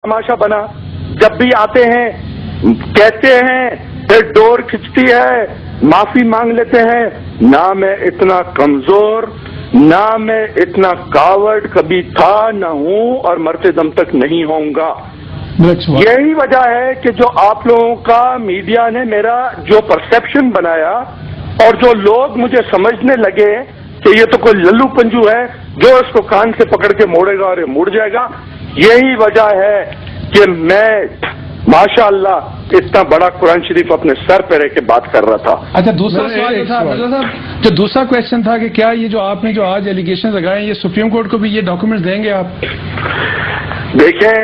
तमाशा बना। जब भी आते हैं कहते हैं, फिर डोर खिंचती है, माफी मांग लेते हैं। ना मैं इतना कमजोर, ना मैं इतना कावर्ड कभी था, न हूं और मरते दम तक नहीं होऊंगा। यही वजह है कि जो आप लोगों का मीडिया ने मेरा जो परसेप्शन बनाया और जो लोग मुझे समझने लगे कि ये तो कोई लल्लू पंजू है जो इसको कान से पकड़ के मोड़ेगा और ये मुड़ जाएगा, यही वजह है कि मैं माशाअल्लाह इतना बड़ा कुरान शरीफ अपने सर पे रह के बात कर रहा था। अच्छा, दूसरा सवाल था साहब, जो दूसरा क्वेश्चन था कि क्या ये जो आपने जो आज एलिगेशन लगाए ये सुप्रीम कोर्ट को भी ये डॉक्यूमेंट्स देंगे आप? देखें,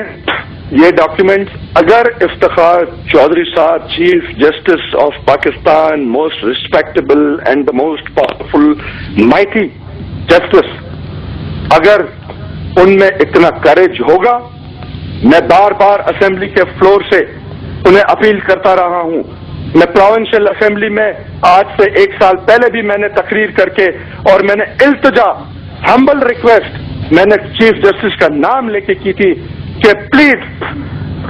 ये डॉक्यूमेंट्स अगर इफ्तिखार चौधरी साहब, chief justice of Pakistan, most respectable and the most powerful mighty justice, अगर उनमें इतना करेज होगा, मैं बार बार असेंबली के फ्लोर से उन्हें अपील करता रहा हूं। मैं प्रोविंशियल असेंबली में आज से 1 साल पहले भी मैंने तकरीर करके और मैंने इल्तिजा, हम्बल रिक्वेस्ट मैंने चीफ जस्टिस का नाम लेके की थी कि प्लीज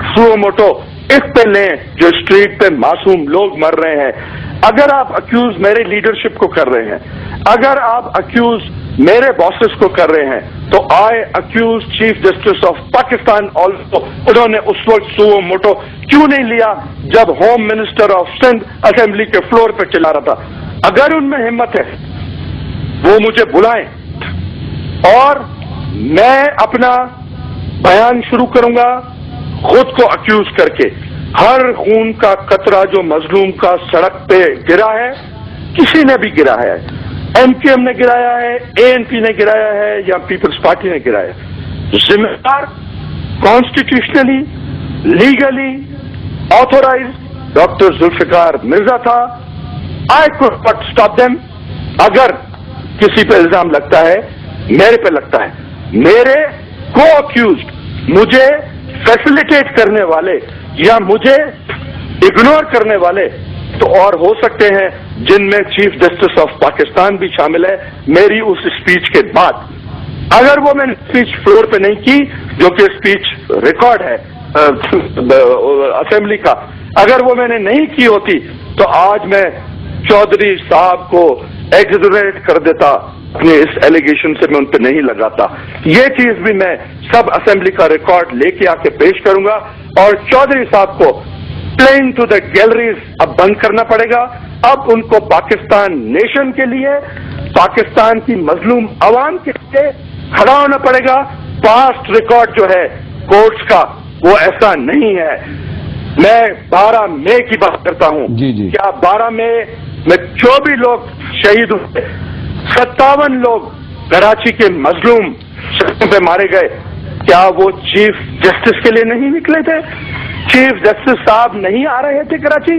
सुओ मोटो इस पे लें जो स्ट्रीट पे मासूम लोग मर रहे हैं। अगर आप अक्यूज मेरे लीडरशिप को कर रहे हैं, अगर आप अक्यूज मेरे बॉसेस को कर रहे हैं, तो I accuse chief justice of Pakistan also. उन्होंने उस वक्त सुओ मोटो क्यों नहीं लिया जब home minister of Sindh assembly के फ्लोर पे चिल्ला रहा था? अगर उनमें हिम्मत है वो मुझे बुलाएं और मैं अपना बयान शुरू करूंगा खुद को अक्यूज करके। हर खून का कतरा जो मजलूम का सड़क पे गिरा है, किसी ने भी गिरा है, एमक्यूएम ने गिराया है, एएनपी ने गिराया है या पीपल्स पार्टी ने गिराया है, जिम्मेदार constitutionally legally authorised doctor Zulfiqar Mirza था। I could not stop them. अगर किसी पे इल्जाम लगता है, मेरे पे लगता है, मेरे को अक्यूज्ड, मुझे फैसिलिटेट करने वाले या मुझे इग्नोर करने वाले तो और हो सकते हैं, जिनमें चीफ जस्टिस ऑफ पाकिस्तान भी शामिल है। मेरी उस स्पीच के बाद अगर वो मैंने स्पीच फ्लोर पे नहीं की, जो कि स्पीच रिकॉर्ड है असेंबली का, अगर वो मैंने नहीं की होती तो आज मैं चौधरी साहब को एग्जोरेट कर देता, अपने इस एलिगेशन से मैं उन पर नहीं लगाता। ये चीज भी मैं सब असेंबली का रिकॉर्ड लेके आके पेश करूंगा और चौधरी साहब को प्लेइंग टू द गैलरीज अब बंद करना पड़ेगा। अब उनको पाकिस्तान नेशन के लिए, पाकिस्तान की मजलूम अवाम के लिए खड़ा होना पड़ेगा। पास्ट रिकॉर्ड जो है कोर्ट्स का वो ऐसा नहीं है। मैं 12 मई की बात करता हूं। क्या 12 मई में जो भी लोग शहीद हुए, 57 लोग कराची के मजलूम सड़कों पे मारे गए, क्या वो चीफ जस्टिस के लिए नहीं निकले थे? चीफ जस्टिस साहब नहीं आ रहे थे कराची?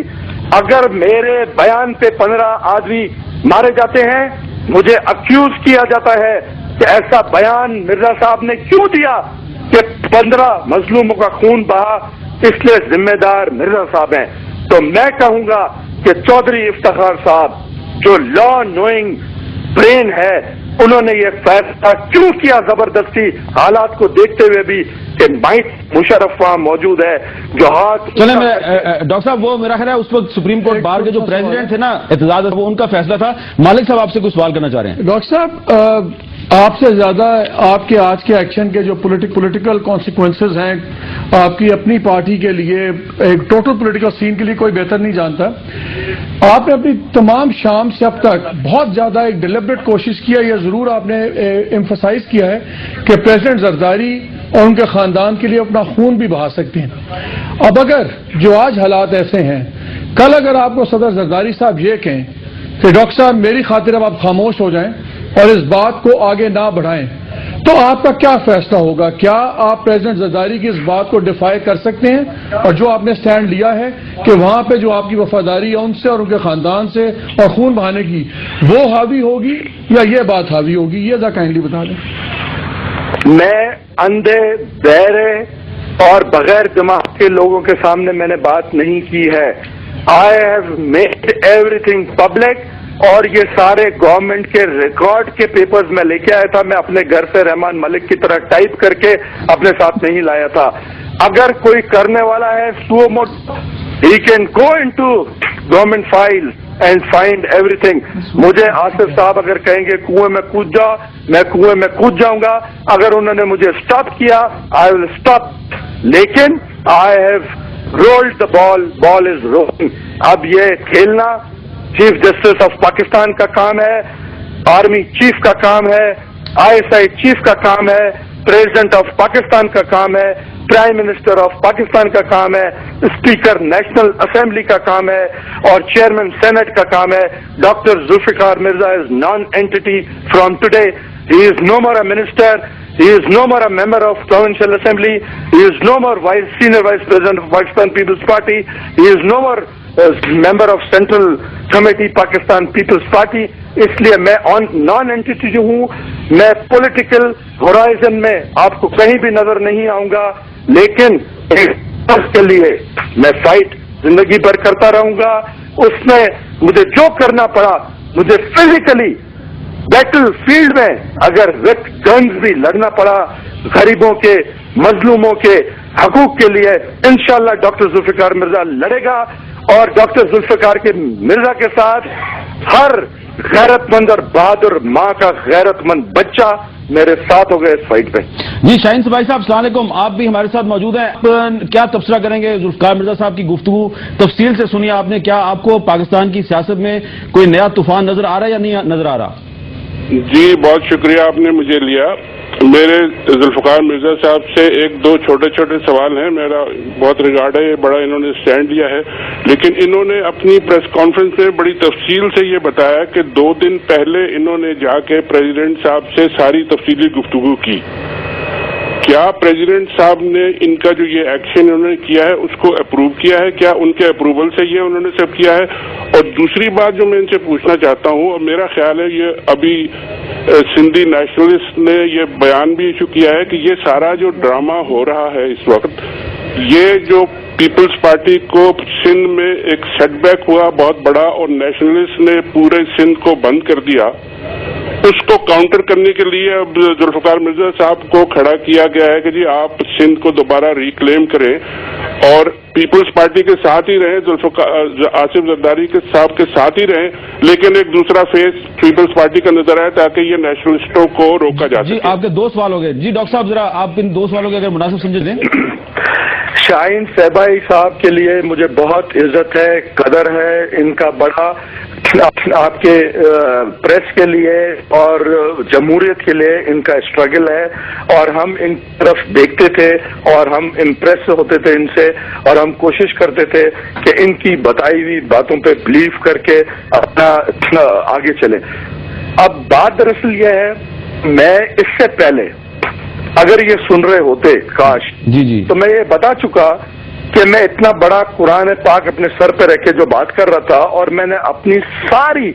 अगर मेरे बयान पे 15 आदमी मारे जाते हैं, मुझे अक्यूज किया जाता है कि ऐसा बयान मिर्जा साहब ने क्यों दिया कि 15 मजलूमों का खून बहा, इसलिए जिम्मेदार मिर्जा साहब हैं। तो मैं कहूंगा कि चौधरी इफ्तिखार साहब जो लॉ नोइंग ब्रेन है, उन्होंने ये फैसला क्यों किया जबरदस्ती, हालात को देखते हुए भी कि माइट मुशर्रफ वहां मौजूद है जो हाथ। चले मैं डॉक्टर साहब, वो मेरा ख्याल है उस वक्त सुप्रीम कोर्ट बार के जो प्रेसिडेंट थे ना एतजाज, वो उनका फैसला था। मालिक साहब आपसे कुछ सवाल करना चाह रहे हैं। डॉक्टर साहब, आपसे ज्यादा आपके आज के एक्शन के जो पॉलिटिकल कॉन्सिक्वेंसेज हैं आपकी अपनी पार्टी के लिए, एक टोटल पॉलिटिकल सीन के लिए कोई बेहतर नहीं जानता। आपने अपनी तमाम शाम से अब तक बहुत ज्यादा एक डिलिबरेट कोशिश किया, यह जरूर आपने एम्फसाइज किया है कि प्रेसिडेंट जरदारी और उनके खानदान के लिए अपना खून भी बहा सकते हैं। अब अगर जो आज हालात ऐसे हैं, कल अगर आपको सदर जरदारी साहब ये कहें कि डॉक्टर साहब मेरी खातिर अब आप खामोश हो जाएं और इस बात को आगे ना बढ़ाएं, तो आपका क्या फैसला होगा? क्या आप प्रेसिडेंट जरदारी की इस बात को डिफाई कर सकते हैं और जो आपने स्टैंड लिया है कि वहां पे जो आपकी वफादारी है उनसे और उनके खानदान से और खून बहाने की, वो हावी होगी या ये बात हावी होगी? ये जरा काइंडली बता दें। मैं अंधे, बहरे और बगैर दिमाग के लोगों के सामने मैंने बात नहीं की है। I have made everything public और ये सारे गवर्नमेंट के रिकॉर्ड के पेपर्स मैं लेके आया था। मैं अपने घर से रहमान मलिक की तरह टाइप करके अपने साथ नहीं लाया था। اگر کوئی کرنے والا ہے سو motto he can go into government file and find every thing. مجھے آصف صاحب اگر کہیں گے کنویں میں کود جاؤ, میں کنویں میں کود جاؤں گا. اگر انہوں نے مجھے اسٹاپ کیا آئی ول اسٹاپ, لیکن I have rolled the ball is rolling. اب یہ کھیلنا چیف جسٹس آف پاکستان کا کام ہے, آرمی چیف کا کام ہے, ISI چیف کا کام ہے, پریزیڈنٹ آف پاکستان کا کام ہے, پرائم منسٹر آف پاکستان کا کام ہے, اسپیکر نیشنل اسمبلی کا کام ہے, اور چیئرمین سینٹ کا کام ہے. Doctor Zulfiqar Mirza is nonentity from today. He is no more a minister, he is no more a member of provincial assembly, he is no more senior vice president of Pakistan People's Party, he is no more member of central committee Pakistan People's Party. اس لیے میں naan anti جو ہوں, میں political horizon میں آپ کو کہیں بھی نظر نہیں آؤں گا, لیکن ایک کے لیے میں فائٹ زندگی بھر کرتا رہوں گا. اس میں مجھے جو کرنا پڑا, مجھے فزیکلی بیٹل فیلڈ میں اگر وتھ گنز بھی لڑنا پڑا غریبوں کے مظلوموں کے حقوق کے لیے, انشاءاللہ ڈاکٹر ذوالفقار مرزا لڑے گا. اور ڈاکٹر ذوالفقار کے مرزا کے ساتھ ہر غیرت مند اور بہادر ماں کا غیرت مند بچہ میرے ساتھ ہو گئے اس فائٹ پہ. جی شاہین سپاہی صاحب السلام علیکم, آپ بھی ہمارے ساتھ موجود ہیں. کیا تبصرہ کریں گے ذوالفقار مرزا صاحب کی گفتگو تفصیل سے سنی آپ نے, کیا آپ کو پاکستان کی سیاست میں کوئی نیا طوفان نظر آ رہا ہے یا نہیں نظر آ رہا؟ جی بہت شکریہ آپ نے مجھے لیا. میرے ذوالفقار مرزا صاحب سے ایک دو چھوٹے چھوٹے سوال ہیں. میرا بہت ریگارڈ ہے, بڑا انہوں نے اسٹینڈ لیا ہے, لیکن انہوں نے اپنی پریس کانفرنس میں بڑی تفصیل سے یہ بتایا کہ 2 دن پہلے انہوں نے جا کے پریزیڈنٹ صاحب سے ساری تفصیلی گفتگو کی. کیا پریزیڈنٹ صاحب نے ان کا جو یہ ایکشن انہوں نے کیا ہے اس کو اپروو کیا ہے؟ کیا ان کے اپروول سے یہ انہوں نے سب کیا ہے؟ اور دوسری بات جو میں ان سے پوچھنا چاہتا ہوں, اور میرا خیال ہے یہ ابھی سندھی نیشنلسٹ نے یہ بیان بھی ایشو کیا ہے کہ یہ سارا جو ڈرامہ ہو رہا ہے اس وقت, یہ جو پیپلز پارٹی کو سندھ میں ایک سیٹ بیک ہوا بہت بڑا اور نیشنلسٹ نے پورے سندھ کو بند کر دیا, اس کو کاؤنٹر کرنے کے لیے اب ذوالفقار مرزا صاحب کو کھڑا کیا گیا ہے کہ جی آپ سندھ کو دوبارہ ریکلیم کریں اور پیپلز پارٹی کے ساتھ ہی رہیں, آصف زرداری کے صاحب کے ساتھ ہی رہیں, لیکن ایک دوسرا فیس پیپلز پارٹی کا نظر آئے تاکہ یہ نیشنلسٹوں کو روکا جا سکے. جی آپ کے 2 سوال ہو گئے. جی ڈاکٹر صاحب ذرا آپ ان 2 سوالوں کے اگر مناسب سمجھ لیں. شاہین سپاہی صاحب کے لیے مجھے بہت عزت ہے, قدر ہے ان کا بڑا, آپ کے پریس کے لیے اور جمہوریت کے لیے ان کا اسٹرگل ہے, اور ہم ان طرف دیکھتے تھے اور ہم امپریس ہوتے تھے ان سے, اور ہم کوشش کرتے تھے کہ ان کی بتائی ہوئی باتوں پہ بلیو کر کے اپنا آگے چلیں. اب بات دراصل یہ ہے, میں اس سے پہلے اگر یہ سن رہے ہوتے کاش جی تو میں یہ بتا چکا کہ میں اتنا بڑا قرآن پاک اپنے سر پہ رکھ کے جو بات کر رہا تھا, اور میں نے اپنی ساری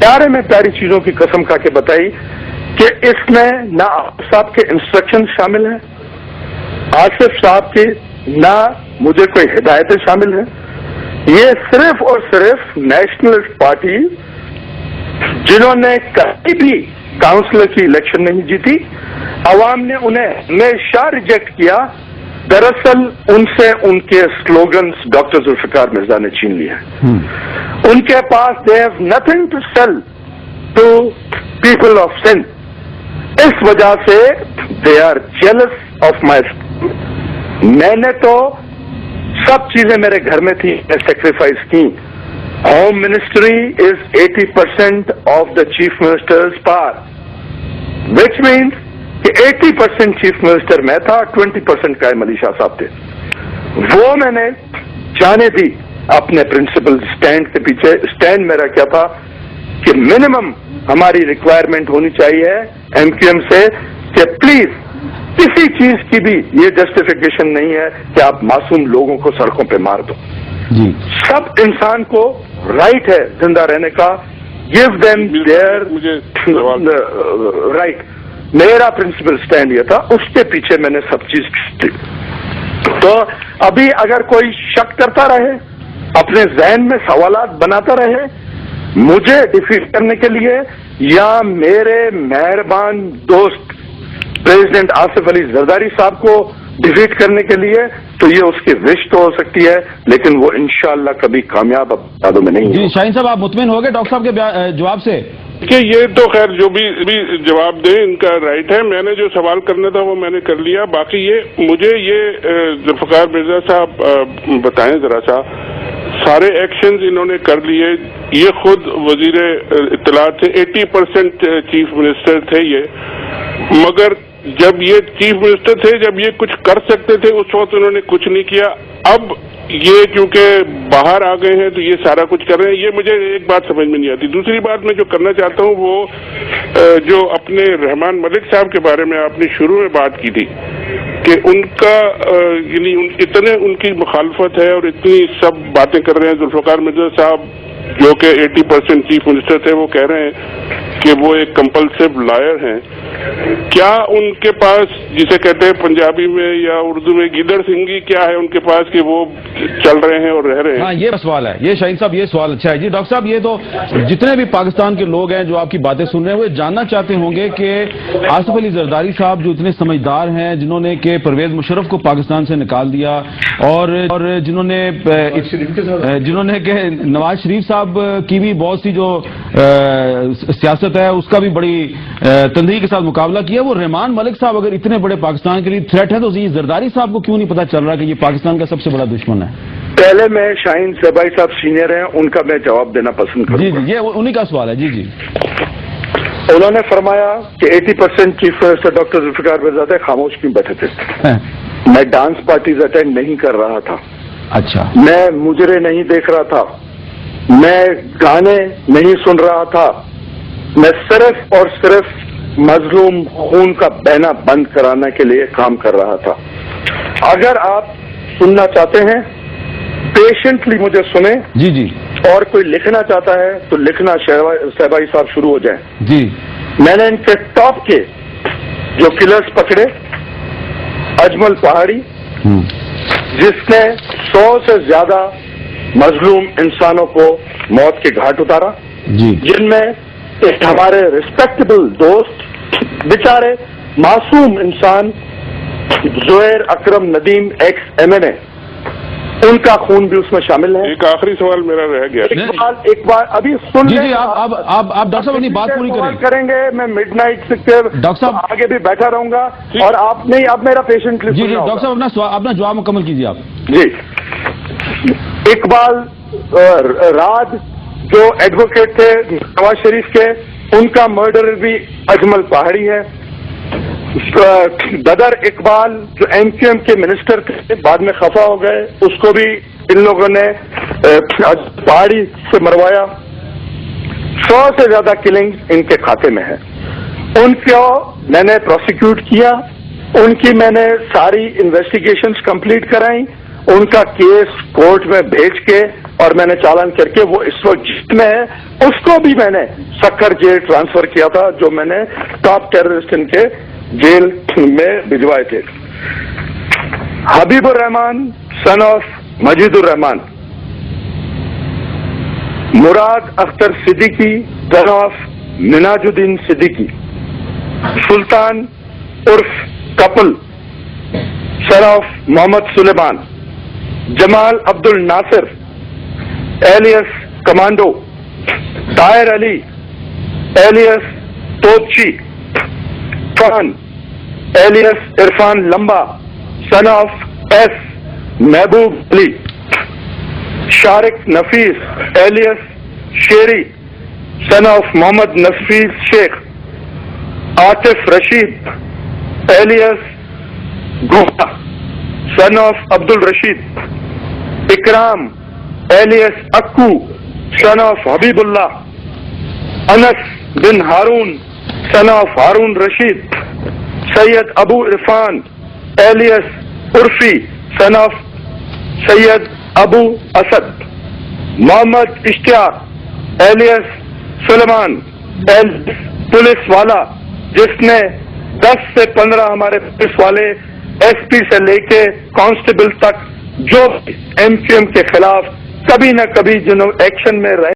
پیارے میں پیاری چیزوں کی قسم کھا کے بتائی کہ اس میں نہ آصف صاحب کے انسٹرکشن شامل ہیں, آصف صاحب کی نہ مجھے کوئی ہدایتیں شامل ہیں. یہ صرف اور صرف نیشنلسٹ پارٹی جنہوں نے کبھی بھی کاؤنسلر کی الیکشن نہیں جیتی, عوام نے انہیں ہمیشہ ریجیکٹ کیا, دراصل ان سے ان کے سلوگنز ڈاکٹر ذوالفقار مرزا نے چھین لیا. ان کے پاس they have nothing to sell to people of Sindh, اس وجہ سے they are jealous of my. میں نے تو سب چیزیں میرے گھر میں تھی, میں سیکریفائس کی. Home ministry is 80% of the chief ministers power, which means کہ 80% چیف منسٹر میں تھا, 20% قائم علی شاہ صاحب تھے. وہ میں نے جانے دی اپنے پرنسپل سٹینڈ کے پیچھے. سٹینڈ میرا کیا تھا کہ منیمم ہماری ریکوائرمنٹ ہونی چاہیے ایم کیو ایم سے کہ پلیز کسی چیز کی بھی یہ جسٹیفیکیشن نہیں ہے کہ آپ معصوم لوگوں کو سڑکوں پہ مار دو. سب انسان کو رائٹ ہے زندہ رہنے کا, گیو دیم دیئر رائٹ. میرا پرنسپل سٹینڈ یہ تھا, اس کے پیچھے میں نے سب چیز کی. تو ابھی اگر کوئی شک کرتا رہے, اپنے ذہن میں سوالات بناتا رہے مجھے ڈیفیٹ کرنے کے لیے, یا میرے مہربان دوست پریزیڈنٹ آصف علی زرداری صاحب کو डिफीट करने के लिए, तो ये उसकी विश तो हो सकती है, लेकिन वो इंशाअल्लाह कभी कामयाब अपराधों में नहीं जी है। शाहीन साहब, आप मुतमिन हो गए डॉक्टर साहब के जवाब से? कि ये तो खैर जो भी जवाब दे इनका राइट है। मैंने जो सवाल करना था वो मैंने कर लिया। बाकी ये मुझे ये जुल्फ़िकार मिर्जा साहब बताएं जरा सा, सारे एक्शंस इन्होंने कर लिए, ये खुद वजीर इत्तलात थे, 80% चीफ मिनिस्टर थे ये, मगर जब ये चीफ मिनिस्टर थे, जब ये कुछ कर सकते थे, उस वक्त उन्होंने कुछ नहीं किया। अब ये क्योंकि बाहर आ गए हैं तो ये सारा कुछ कर रहे हैं, ये मुझे एक बात समझ में नहीं आती। दूसरी बात मैं जो करना चाहता हूँ वो जो अपने रहमान मलिक साहब के बारे में आपने शुरू में बात की थी कि उनका यानी इतने उनकी मुखालफत है और इतनी सब बातें कर रहे हैं। जुल्फ़िकार मिर्जा साहब जो कि 80% चीफ मिनिस्टर थे, वो कह रहे हैं कि वो एक कंपल्सिव लायर हैं। क्या उनके पास, जिसे कहते हैं पंजाबी में या उर्दू में गीदड़ सिंगी, क्या है उनके पास कि वो चल रहे हैं और रह रहे हैं? हाँ, ये सवाल है, ये शाहीन साहब ये सवाल अच्छा है। जी डॉक्टर साहब, ये तो जितने भी पाकिस्तान के लोग हैं जो आपकी बातें सुन रहे हैं वो जानना चाहते होंगे कि आसिफ अली जरदारी साहब जो इतने समझदार हैं, जिन्होंने कि परवेज मुशर्रफ को पाकिस्तान से निकाल दिया और जिन्होंने कि नवाज शरीफ साहब की भी बहुत सी जो सियासत है उसका भी बड़ी तंदही के साथ मुकाबला किया, वो रहमान मलिक साहब अगर इतने बड़े पाकिस्तान के लिए थ्रेट है तो ये जरदारी साहब को क्यों नहीं पता चल रहा कि ये पाकिस्तान का सबसे बड़ा दुश्मन है? पहले मैं शाहीन सबाई साहब सीनियर हैं, उनका मैं जवाब देना पसंद करूंगा। जी, ये उन्हीं का सवाल है। जी उन्होंने फरमाया कि 80% chief minister doctor Zulfiqar Mirza खामोश क्यों बैठे थे। मैं डांस पार्टीज अटेंड नहीं कर रहा था। अच्छा। मैं मुजरे नहीं देख रहा था, मैं गाने नहीं सुन रहा था, मैं सिर्फ और सिर्फ मजलूम खून का बहना बंद कराने के लिए काम कर रहा था। अगर आप सुनना चाहते हैं पेशेंटली मुझे सुने। जी। और कोई लिखना चाहता है तो लिखना, शहबाई साहब शुरू हो जाए। जी। मैंने इनके टॉप के जो किलर्स पकड़े, अजमल पहाड़ी जिसने 100 से ज्यादा मजलूम इंसानों को मौत के घाट उतारा, जी, जिनमें एक हमारे रिस्पेक्टेबल दोस्त बेचारे मासूम इंसान जुहैर अकरम नदीम एक्स MNA, उनका खून भी उसमें शामिल है। एक आखिरी सवाल मेरा रह गया। एक बार अभी सुन जी, आप डॉक्टर साहब अपनी बात पूरी करेंगे। मैं मिडनाइट से डॉक्टर साहब आगे भी बैठा रहूंगा और आप नहीं, अब मेरा पेशेंटली जी डॉक्टर साहब अपना जवाब मुकम्मल कीजिए आप। जी, इकबाल राज जो एडवोकेट थे नवाज शरीफ के, उनका मर्डर भी अजमल पहाड़ी है। बदर इकबाल जो MQM के मिनिस्टर थे, बाद में खफा हो गए, उसको भी इन लोगों ने पहाड़ी से मरवाया। 100 से ज्यादा किलिंग इनके खाते में है। उनको मैंने प्रोसिक्यूट किया, उनकी मैंने सारी इन्वेस्टिगेशंस कंप्लीट कराई, उनका केस कोर्ट में भेज के और मैंने चालान करके वो इस वक्त जेल में है, उसको भी मैंने सक्खर जेल ट्रांसफर किया था, जो मैंने टॉप टेररिस्ट इनके जेल में भिजवाए थे। Habibur Rahman son of Majidur Rahman, Murad Akhtar Siddiqui son of Minajuddin Siddiqui, Sultan उर्फ Kapul son of Mohammad Sulaiman, Jamal Abdul Nasir alias commando, Tahir Ali alias Topchi, Khan alias Irfan Lamba son of S Mehboob Ali, Shariq Nafees alias Sherry son of Mohammad Nafees Sheikh, Atif Rasheed alias Guha son of Abdul Rasheed, Ikram alias Akku son of Habibullah, Anas bin Haroon son of Haroon Rasheed, Syed Abu Irfan alias Urfi son of Syed Abu Asad, Mohammad Ishtiaq alias Sulaiman police वाला, जिसने 10 से 15 हमारे police वाले SP से लेके constable तक जो MQM के खिलाफ कभी न कभी जिन्होंने एक्शन में रहे